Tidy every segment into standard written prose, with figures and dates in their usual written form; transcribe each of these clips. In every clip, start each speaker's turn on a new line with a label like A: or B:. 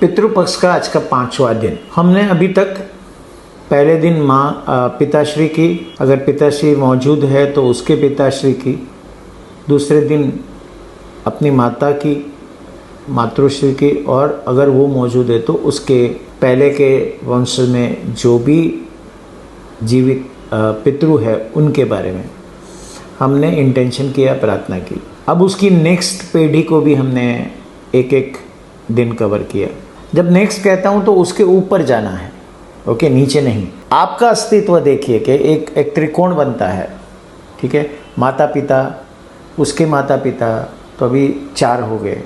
A: पितृपक्ष का आज का 5वां दिन। हमने अभी तक पहले दिन पिताश्री की, अगर पिताश्री मौजूद है तो उसके पिताश्री की, दूसरे दिन अपनी माता की, मातृश्री की, और अगर वो मौजूद है तो उसके पहले के वंश में जो भी जीवित पितृ है उनके बारे में हमने इंटेंशन किया, प्रार्थना की। अब उसकी नेक्स्ट पीढ़ी को भी हमने एक एक दिन कवर किया। जब नेक्स्ट कहता हूँ तो उसके ऊपर जाना है, ओके, नीचे नहीं। आपका अस्तित्व देखिए कि एक त्रिकोण बनता है, ठीक है। माता पिता, उसके माता पिता तो अभी 4 हो गए,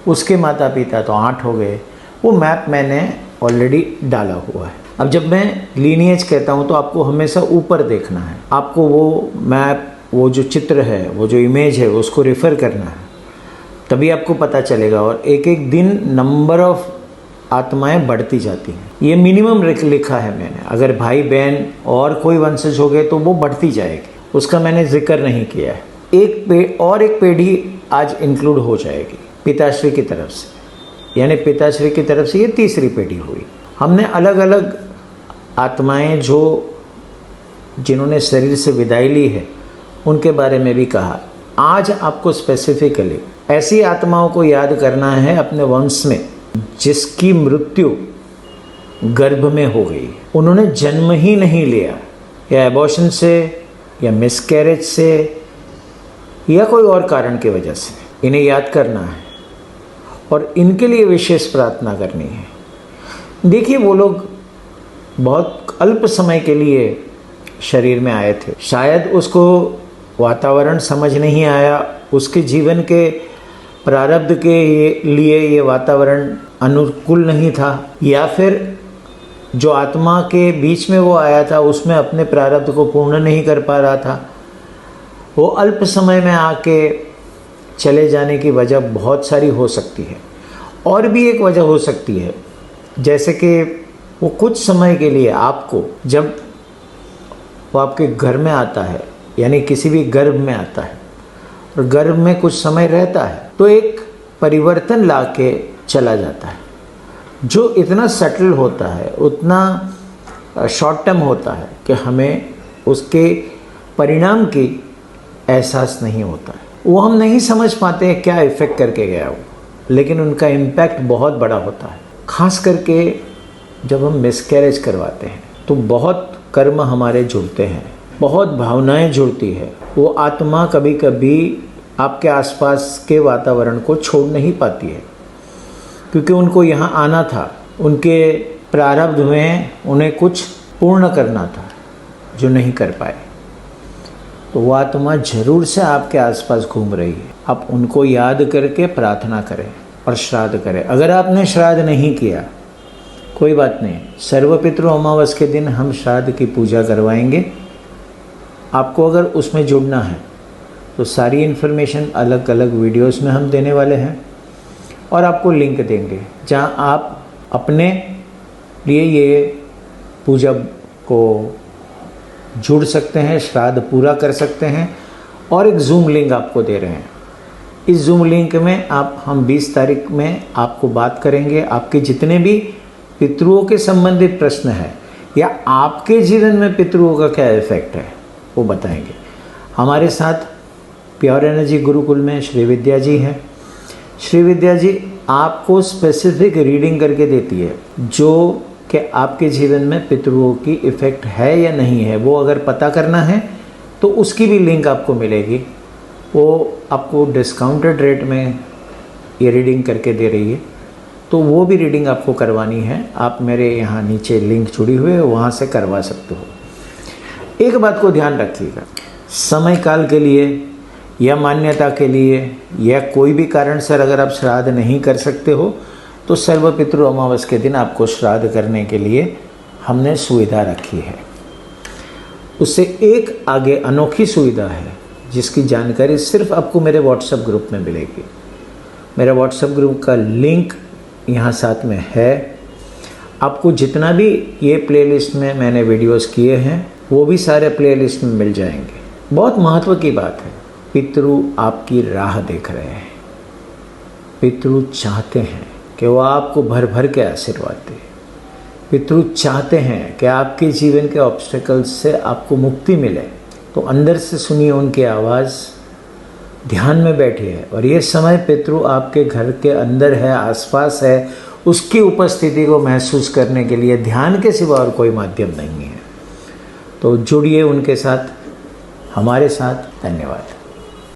A: उसके माता पिता तो 8 हो गए। वो मैप मैंने ऑलरेडी डाला हुआ है। अब जब मैं लीनिएज कहता हूँ तो आपको हमेशा ऊपर देखना है, आपको वो मैप, वो जो चित्र है, वो जो इमेज है, उसको रेफ़र करना है, तभी आपको पता चलेगा। और एक एक दिन नंबर ऑफ आत्माएं बढ़ती जाती हैं। ये मिनिमम लिखा है मैंने। अगर भाई बहन और कोई वंशज हो गए तो वो बढ़ती जाएगी, उसका मैंने जिक्र नहीं किया है। एक पीढ़ी आज इंक्लूड हो जाएगी पिताश्री की तरफ से, यानी पिताश्री की तरफ से ये तीसरी पीढ़ी हुई। हमने अलग अलग आत्माएं जिन्होंने शरीर से विदाई ली है उनके बारे में भी कहा। आज आपको स्पेसिफिकली ऐसी आत्माओं को याद करना है अपने वंश में जिसकी मृत्यु गर्भ में हो गई, उन्होंने जन्म ही नहीं लिया, या एबॉर्शन से, या मिसकैरेज से, या कोई और कारण की वजह से। इन्हें याद करना है और इनके लिए विशेष प्रार्थना करनी है। देखिए, वो लोग बहुत अल्प समय के लिए शरीर में आए थे, शायद उसको वातावरण समझ नहीं आया, उसके जीवन के प्रारब्ध के लिए ये वातावरण अनुकूल नहीं था, या फिर जो आत्मा के बीच में वो आया था उसमें अपने प्रारब्ध को पूर्ण नहीं कर पा रहा था। वो अल्प समय में आके चले जाने की वजह बहुत सारी हो सकती है। और भी एक वजह हो सकती है, जैसे कि वो कुछ समय के लिए आपको, जब वो आपके घर में आता है, यानी किसी भी गर्भ में आता है और गर्भ में कुछ समय रहता है, तो एक परिवर्तन ला के चला जाता है जो इतना सटल होता है, उतना शॉर्ट टर्म होता है कि हमें उसके परिणाम की एहसास नहीं होता है। वो हम नहीं समझ पाते हैं क्या इफ़ेक्ट करके गया वो, लेकिन उनका इम्पैक्ट बहुत बड़ा होता है। खास करके जब हम मिसकैरेज करवाते हैं तो बहुत कर्म हमारे जुड़ते हैं, बहुत भावनाएं जुड़ती है। वो आत्मा कभी कभी आपके आसपास के वातावरण को छोड़ नहीं पाती है, क्योंकि उनको यहाँ आना था, उनके प्रारब्ध में उन्हें कुछ पूर्ण करना था जो नहीं कर पाए। तो वो आत्मा जरूर से आपके आसपास घूम रही है। आप उनको याद करके प्रार्थना करें और श्राद्ध करें। अगर आपने श्राद्ध नहीं किया, कोई बात नहीं, सर्वपितृ अमावस के दिन हम श्राद्ध की पूजा करवाएंगे। आपको अगर उसमें जुड़ना है तो सारी इन्फॉर्मेशन अलग अलग वीडियोस में हम देने वाले हैं, और आपको लिंक देंगे जहां आप अपने लिए ये पूजा को जुड़ सकते हैं, श्राद्ध पूरा कर सकते हैं। और एक जूम लिंक आपको दे रहे हैं। इस जूम लिंक में हम 20 तारीख में आपको बात करेंगे। आपके जितने भी पितृओं के संबंधित प्रश्न है, या आपके जीवन में पितृओं का क्या इफेक्ट है, वो बताएंगे। हमारे साथ प्योर एनर्जी गुरुकुल में श्री विद्या जी हैं। श्री विद्या जी आपको स्पेसिफिक रीडिंग करके देती है, जो कि आपके जीवन में पितृओं की इफ़ेक्ट है या नहीं है। वो अगर पता करना है तो उसकी भी लिंक आपको मिलेगी। वो आपको डिस्काउंटेड रेट में ये रीडिंग करके दे रही है, तो वो भी रीडिंग आपको करवानी है। आप मेरे यहाँ नीचे लिंक जुड़ी हुई है, वहाँ से करवा सकते हो। एक बात को ध्यान रखिएगा, समय काल के लिए या मान्यता के लिए या कोई भी कारण से अगर आप श्राद्ध नहीं कर सकते हो तो सर्वपितृ अमावस के दिन आपको श्राद्ध करने के लिए हमने सुविधा रखी है। उससे एक आगे अनोखी सुविधा है जिसकी जानकारी सिर्फ आपको मेरे व्हाट्सएप ग्रुप में मिलेगी। मेरा व्हाट्सएप ग्रुप का लिंक यहाँ साथ में है। आपको जितना भी ये प्लेलिस्ट में मैंने वीडियोस किए हैं वो भी सारे प्लेलिस्ट में मिल जाएंगे। बहुत महत्व की बात है, पितृ आपकी राह देख रहे हैं। पितृ चाहते हैं कि वो आपको भर भर के आशीर्वाद दे। पितृ चाहते हैं कि आपके जीवन के ऑब्स्टेकल्स से आपको मुक्ति मिले, तो अंदर से सुनिए उनकी आवाज़, ध्यान में बैठिए। और ये समय पितृ आपके घर के अंदर है, आसपास है, उसकी उपस्थिति को महसूस करने के लिए ध्यान के सिवा और कोई माध्यम नहीं है। तो जुड़िए उनके साथ, हमारे साथ। धन्यवाद।